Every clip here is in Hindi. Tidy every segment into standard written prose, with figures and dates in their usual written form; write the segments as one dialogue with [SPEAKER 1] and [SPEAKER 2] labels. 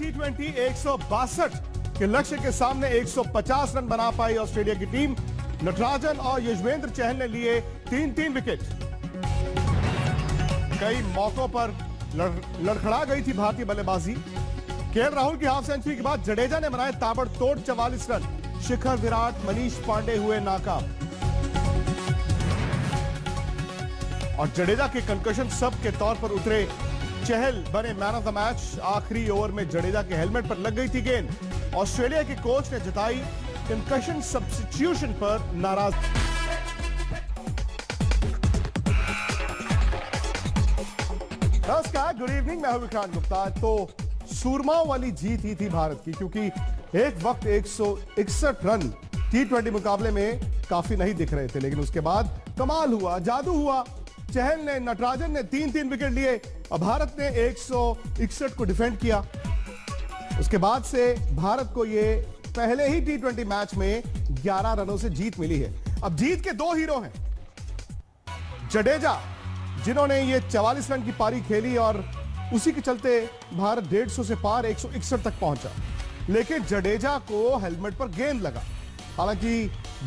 [SPEAKER 1] T20 162 के लक्ष्य के सामने 150 रन बना पाई ऑस्ट्रेलिया की टीम। नटराजन और युजवेंद्र चहल ने लिए 3-3 विकेट। कई मौकों पर लड़खड़ा गई थी भारतीय बल्लेबाजी। केएल राहुल की हाफ सेंचुरी के बाद जडेजा ने बनाए ताबड़तोड़ 44 रन। शिखर, विराट, मनीष पांडे हुए नाकाम। और जडेजा के कंकशन सब के तौर पर उतरे चहल बने मैन ऑफ द मैच। आखिरी ओवर में जडेजा के हेलमेट पर लग गई थी गेंद। ऑस्ट्रेलिया के कोच ने जताई कंकशन सब्स्टिट्यूशन पर नाराज। नमस्कार, गुड इवनिंग, मैं हूं विक्रांत गुप्ता। तो सूरमाओं वाली जीत ही थी भारत की, क्योंकि एक वक्त 161 रन T20 मुकाबले में काफी नहीं दिख रहे थे, लेकिन उसके बाद कमाल हुआ, जादू हुआ। चहल ने, नटराजन ने 3-3 विकेट लिए और भारत ने 161 को डिफेंड किया। उसके बाद से भारत को ये पहले ही T20 मैच में 11 रनों से जीत मिली है। अब जीत के दो हीरो हैं। जडेजा, जिन्होंने ये 44 रन की पारी खेली और उसी के चलते भारत 150 से पार 161 तक पहुंचा। लेकिन जडेजा को हेलमेट पर गेंद लगा। हालांकि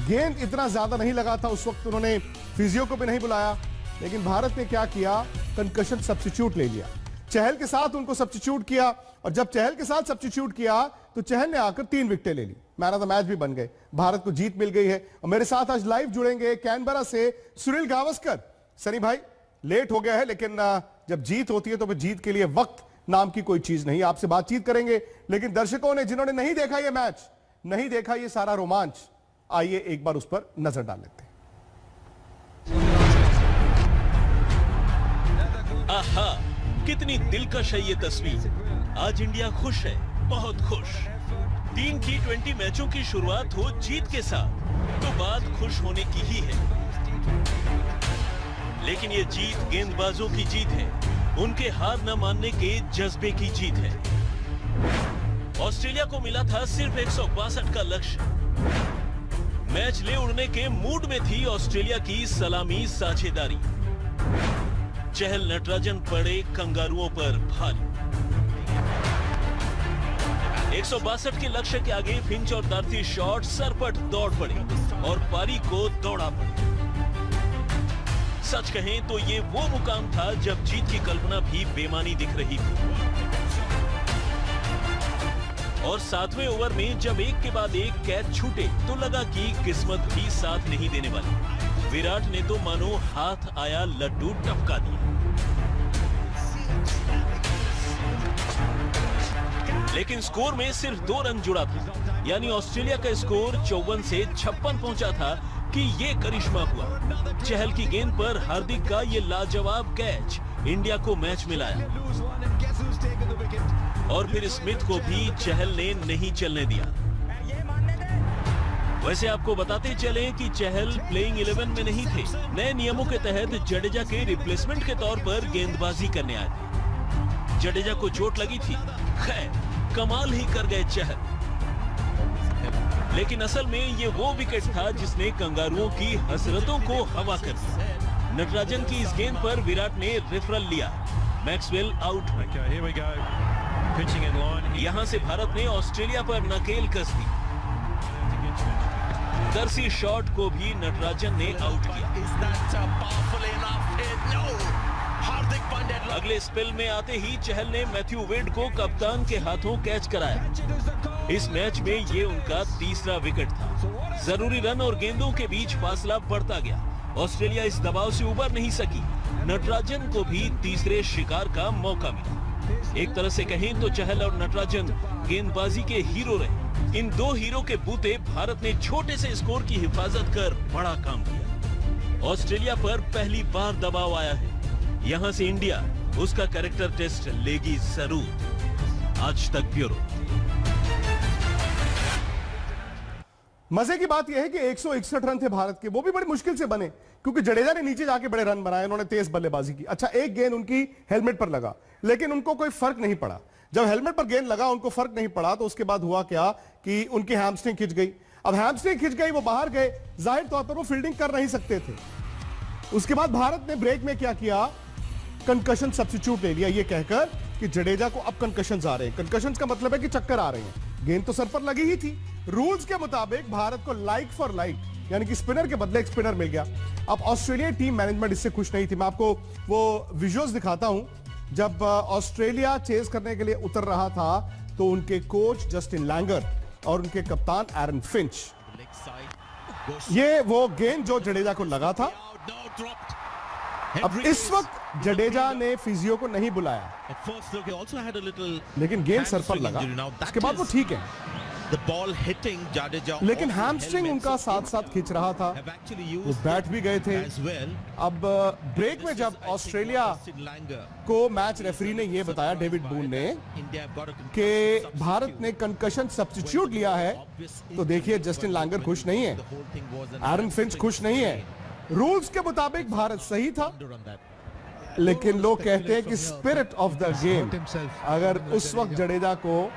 [SPEAKER 1] गेंद इतना ज्यादा नहीं लगा था, उस वक्त उन्होंने फिजियो को भी नहीं बुलाया। लेकिन भारत ने क्या किया, कंकशन सब्स्टिट्यूट ले लिया। चहल के साथ उनको सब्स्टिट्यूट किया, और जब चहल के साथ सब्स्टिट्यूट किया तो चहल ने आकर 3 विकेटें ले ली। मैन ऑफ द मैच भी बन गए। भारत को जीत मिल गई है। और मेरे साथ आज लाइव जुड़ेंगे कैनबरा से सुनील गावस्कर। सनी भाई, लेट हो गया है, लेकिन जब जीत होती है तो फिर जीत के लिए वक्त नाम की कोई चीज नहीं। आपसे बातचीत करेंगे, लेकिन दर्शकों ने, जिन्होंने नहीं देखा ये मैच, नहीं देखा ये सारा रोमांच, आइए एक बार उस पर नजर डाल लेते हैं।
[SPEAKER 2] आहा, कितनी दिलकश है ये तस्वीर। आज इंडिया खुश है, बहुत खुश। 3 T20 मैचों की शुरुआत हो जीत के साथ तो बात खुश होने की ही है। लेकिन ये जीत गेंदबाजों की जीत है, उनके हार न मानने के जज्बे की जीत है। ऑस्ट्रेलिया को मिला था सिर्फ 162 का लक्ष्य। मैच ले उड़ने के मूड में थी ऑस्ट्रेलिया की सलामी साझेदारी। चहल, नटराजन पड़े कंगारुओं पर भारी। 162 के लक्ष्य के आगे फिंच और दार्थी शॉट सरपट दौड़ पड़े और पारी को दौड़ा पड़े। सच कहें तो ये वो मुकाम था जब जीत की कल्पना भी बेमानी दिख रही थी। और 7वें ओवर में जब एक के बाद एक कैच छूटे तो लगा कि किस्मत भी साथ नहीं देने वाली। विराट ने तो मानो हाथ आया लड्डू टपका दिया। लेकिन स्कोर में सिर्फ 2 रन जुड़ा था, यानी ऑस्ट्रेलिया का स्कोर 54 से 56 पहुंचा था कि ये करिश्मा हुआ। चहल की गेंद पर हार्दिक का ये लाजवाब कैच इंडिया को मैच में लाया। और फिर स्मिथ को भी चहल ने नहीं चलने दिया। वैसे आपको बताते चले कि चहल प्लेइंग 11 में नहीं थे। नए नियमों के तहत जडेजा के रिप्लेसमेंट के तौर पर गेंदबाजी करने आए थे। जडेजा को चोट लगी थी, खैर कमाल ही कर गए चहल। लेकिन असल में ये वो विकेट था जिसने कंगारुओं की हसरतों को हवा कर दिया। नटराजन की इस गेंद पर विराट ने रेफरल लिया। मैक्सवेल आउट हुए। यहां से भारत ने ऑस्ट्रेलिया पर नकेल कस दी। दरसी शॉट को भी नटराजन ने आउट किया। अगले स्पेल में आते ही चहल ने मैथ्यू वेड को कप्तान के हाथों कैच कराया। इस मैच में ये उनका 3रा विकेट था। जरूरी रन और गेंदों के बीच फासला बढ़ता गया। ऑस्ट्रेलिया इस दबाव से उबर नहीं सकी। नटराजन को भी तीसरे शिकार का मौका मिला। एक तरह से कहें तो चहल और नटराजन गेंदबाजी के हीरो रहे। इन 2 हीरो के बूते भारत ने छोटे से स्कोर की हिफाजत कर बड़ा काम किया। ऑस्ट्रेलिया पर पहली बार दबाव आया है। यहां से इंडिया उसका कैरेक्टर टेस्ट लेगी जरूर। आज तक ब्यूरो।
[SPEAKER 1] मजे की बात यह है कि 161 रन थे भारत के, वो भी बड़ी मुश्किल से बने, क्योंकि जडेजा ने नीचे जाके बड़े रन बनाए। उन्होंने तेज बल्लेबाजी की। अच्छा, एक गेंद उनकी हेलमेट पर लगा, लेकिन उनको कोई फर्क नहीं पड़ा। जब हेलमेट पर गेंद लगा उनको फर्क नहीं पड़ा, तो उसके बाद हुआ क्या कि उनकी हैमस्ट्रिंग खिंच गई। अब हैमस्ट्रिंग खिंच गई, वो बाहर गए, जाहिर तौर पर वो फील्डिंग कर नहीं सकते थे। उसके बाद भारत ने ब्रेक में क्या किया, कंकशन सब्स्टिट्यूट ले लिया, ये कहकर कि जडेजा को अब कंकशंस आ रहे हैं। कंकशंस का मतलब है कि चक्कर आ रहे हैं। गेंद तो सर पर लगी ही थी। रूल्स के मुताबिक भारत को लाइक फॉर लाइक, यानी कि स्पिनर के बदले एक स्पिनर मिल गया। अब ऑस्ट्रेलिया टीम मैनेजमेंट इससे खुश नहीं थी। मैं आपको वो विजुअल्स दिखाता हूं। जब ऑस्ट्रेलिया चेस करने के लिए उतर रहा था तो उनके कोच जस्टिन लैंगर और उनके कप्तान एरन फिंच, ये वो गेंद जो जडेजा को लगा था। अब इस वक्त जडेजा ने फिजियो को नहीं बुलाया, लेकिन गेंद सर पर लगा, उसके बाद वो ठीक है। लेकिन हैमस्ट्रिंग उनका साथ साथ खींच रहा था, वो बैठ भी गए थे। अब ब्रेक में जब ऑस्ट्रेलिया को मैच रेफरी ने यह बताया, डेविड बून ने, कि भारत ने कंकशन सब्स्टिट्यूट लिया है, तो देखिए जस्टिन लैंगर खुश नहीं है, एरन फिंच खुश नहीं है। रूल्स के मुताबिक भारत सही था, लेकिन लोग कहते हैं कि स्पिरिट ऑफ द गेम, अगर उस वक्त जडेजा को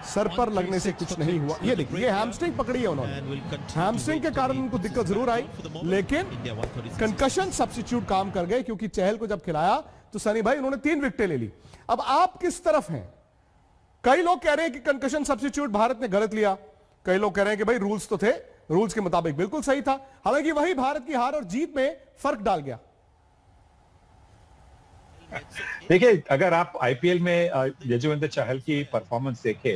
[SPEAKER 1] सर पर लगने से कुछ नहीं हुआ। ये देखिए, ये हैमस्ट्रिंग पकड़ी है उन्होंने, हैमस्ट्रिंग के कारण उनको दिक्कत जरूर आई, लेकिन कंकशन सब्स्टिट्यूट काम कर गए, क्योंकि चहल को जब खिलाया तो सनी भाई उन्होंने 3 विकेटें ले ली। अब आप किस तरफ हैं? कई लोग कह रहे हैं कि कंकशन सब्स्टिट्यूट भारत ने गलत लिया, कई लोग कह रहे हैं कि भाई रूल्स तो थे, रूल्स के मुताबिक बिल्कुल सही था। हालांकि वही भारत की हार और जीत में फर्क डाल गया।
[SPEAKER 3] देखिए, अगर आप आईपीएल में यजुवेंद्र चहल की परफॉर्मेंस देखें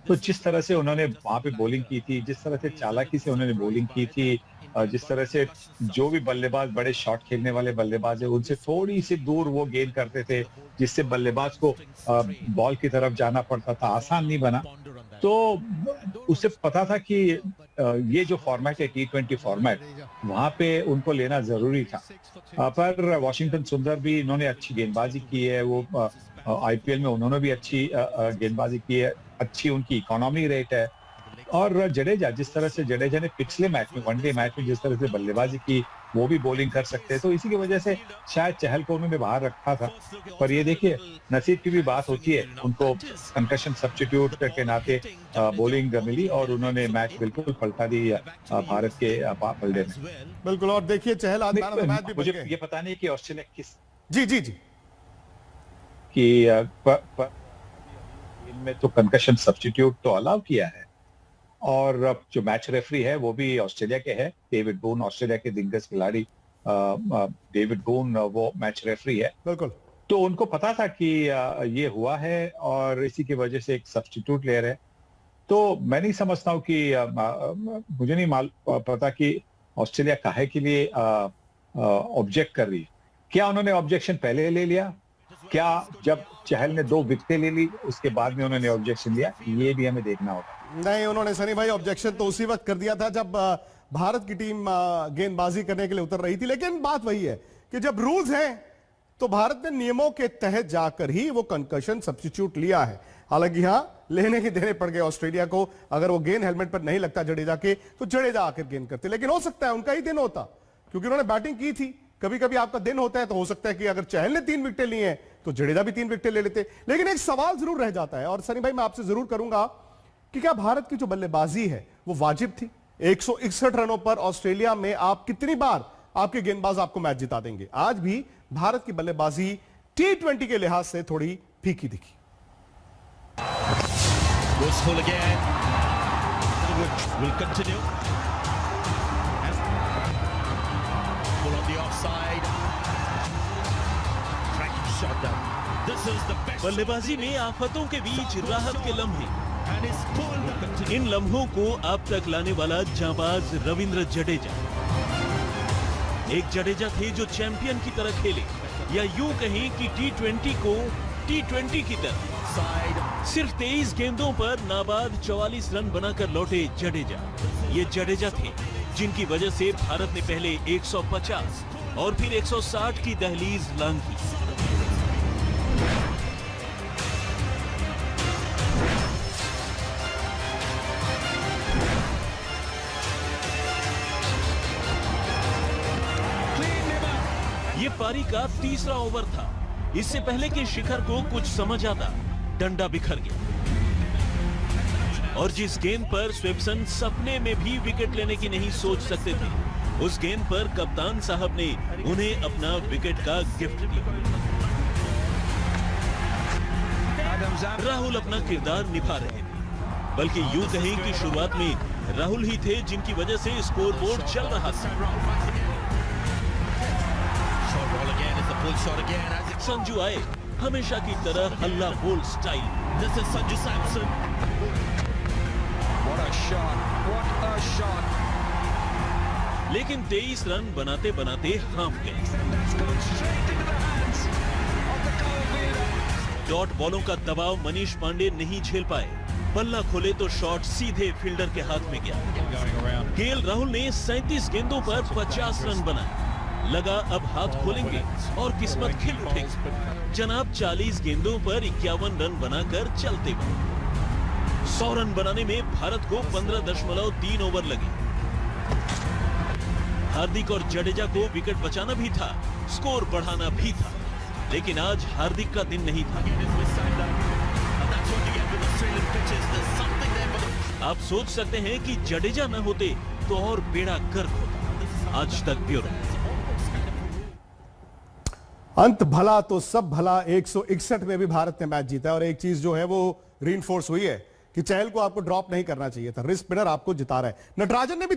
[SPEAKER 3] तो जिस तरह से उन्होंने वहां पे बॉलिंग की थी, जिस तरह से चालाकी से उन्होंने बॉलिंग की थी, जिस तरह से जो भी बल्लेबाज बड़े शॉट खेलने वाले बल्लेबाज है उनसे थोड़ी सी दूर वो गेंद करते थे, जिससे बल्लेबाज को बॉल की तरफ जाना पड़ता था, आसान नहीं बना। तो उसे पता था कि ये जो फॉर्मेट है T20 फॉर्मेट, वहां पे उनको लेना जरूरी था। पर वॉशिंगटन सुंदर भी इन्होंने अच्छी गेंदबाजी की है, वो आईपीएल में उन्होंने भी अच्छी गेंदबाजी की है, अच्छी उनकी इकोनॉमी रेट है। और जडेजा, जिस तरह से जडेजा ने पिछले मैच में, वनडे मैच में जिस तरह से बल्लेबाजी की, वो भी बॉलिंग कर सकते हैं, तो इसी की वजह से शायद चहल को उन्होंने बाहर रखा था। पर ये देखिए, नसीब की भी बात होती है, उनको कंकशन सब्स्टिट्यूट के नाते बॉलिंग मिली और उन्होंने मैच बिल्कुल पलटा दी भारत के पलड़े में।
[SPEAKER 1] बिल्कुल। और देखिए, चहल आज मैन ऑफ द मैच भी बन गए।
[SPEAKER 3] मुझे ये पता नहीं कि ऑस्ट्रेलिया किस
[SPEAKER 1] जी
[SPEAKER 3] कि इनमें तो कंकशन सब्स्टिट्यूट तो अलाउ किया है, और जो मैच रेफरी है वो भी ऑस्ट्रेलिया के है, डेविड बून, ऑस्ट्रेलिया के दिग्गज खिलाड़ी डेविड बून, वो मैच रेफरी है।
[SPEAKER 1] बिल्कुल।
[SPEAKER 3] तो उनको पता था कि ये हुआ है और इसी की वजह से एक सब्स्टिट्यूट ले रहे हैं। तो मैं नहीं समझता हूँ कि मुझे नहीं पता कि ऑस्ट्रेलिया काहे के लिए ऑब्जेक्ट कर रही है। क्या उन्होंने ऑब्जेक्शन पहले ले लिया? क्या जब चहल ने 2 विकेटें ले ली उसके बाद में उन्होंने ऑब्जेक्शन लिया? ये भी हमें देखना होगा।
[SPEAKER 1] नहीं, उन्होंने सनी भाई ऑब्जेक्शन तो उसी वक्त कर दिया था जब भारत की टीम गेंदबाजी करने के लिए उतर रही थी। लेकिन बात वही है कि जब रूल्स हैं तो भारत ने नियमों के तहत जाकर ही वो कंकशन सब्स्टिट्यूट लिया है। हालांकि हाँ, लेने के देने पड़ गए ऑस्ट्रेलिया को। अगर वो गेंद हेलमेट पर नहीं लगता जडेजा के, तो जडेजा आकर गेंद करते। लेकिन हो सकता है उनका ही दिन होता, क्योंकि उन्होंने बैटिंग की थी। कभी कभी आपका दिन होता है, तो हो सकता है कि अगर चहल ने 3 विकेटें ली हैं तो जडेजा भी 3 विकेटें ले लेते। लेकिन एक सवाल जरूर रह जाता है, और सनी भाई मैं आपसे जरूर करूंगा कि क्या भारत की जो बल्लेबाजी है वो वाजिब थी? 161 रनों पर ऑस्ट्रेलिया में आप कितनी बार आपके गेंदबाज आपको मैच जिता देंगे? आज भी भारत की बल्लेबाजी T20 के लिहाज से थोड़ी फीकी दिखी।
[SPEAKER 2] बल्लेबाजी में आफतों के बीच राहत के लम्हे, इन लम्हों को अब तक लाने वाला जांबाज रविंद्र जडेजा। एक जडेजा थे जो चैंपियन की तरह खेले, या यूं कहें कि T20 को T20 की तरह। सिर्फ 23 गेंदों पर नाबाद 44 रन बनाकर लौटे जडेजा। ये जडेजा थे जिनकी वजह से भारत ने पहले 150 और फिर 160 की दहलीज लांघी। ये पारी का तीसरा ओवर था। इससे पहले कि शिखर को कुछ समझ आता, डंडा बिखर गया, और जिस गेंद पर स्वेप्सन सपने में भी विकेट लेने की नहीं सोच सकते थे, उस गेंद पर कप्तान साहब ने उन्हें अपना विकेट का गिफ्ट दिया। राहुल अपना किरदार निभा रहे थे, बल्कि यूं कहें कि शुरुआत में राहुल ही थे जिनकी वजह से स्कोरबोर्ड चल रहा था। संजू आए हमेशा की तरह हल्ला बोल style. This is Sanju Samson. What a shot! What a shot! लेकिन 23 रन बनाते बनाते हाफ गए। डॉट बॉलों का दबाव मनीष पांडे नहीं झेल पाए। बल्ला खोले तो शॉट सीधे फील्डर के हाथ में गया। केएल राहुल ने 37 गेंदों पर 50 रन बनाए। लगा अब हाथ खोलेंगे और किस्मत खिल उठेगी। जनाब 40 गेंदों पर 51 रन बनाकर चलते बने। 100 रन बनाने में भारत को 15.3 ओवर लगे। हार्दिक और जडेजा को विकेट बचाना भी था, स्कोर बढ़ाना भी था, लेकिन आज हार्दिक का दिन नहीं था। आप सोच सकते हैं कि जडेजा न होते तो और बेड़ा गर्क होता। आज तक ब्यूरो।
[SPEAKER 1] अंत भला तो सब भला। 161 में भी भारत ने मैच जीता और एक चीज जो है वो रीइंफोर्स हुई है कि चहल को आपको ड्रॉप नहीं करना चाहिए था। रिस्क स्पिनर आपको जिता रहा है। नटराजन ने भी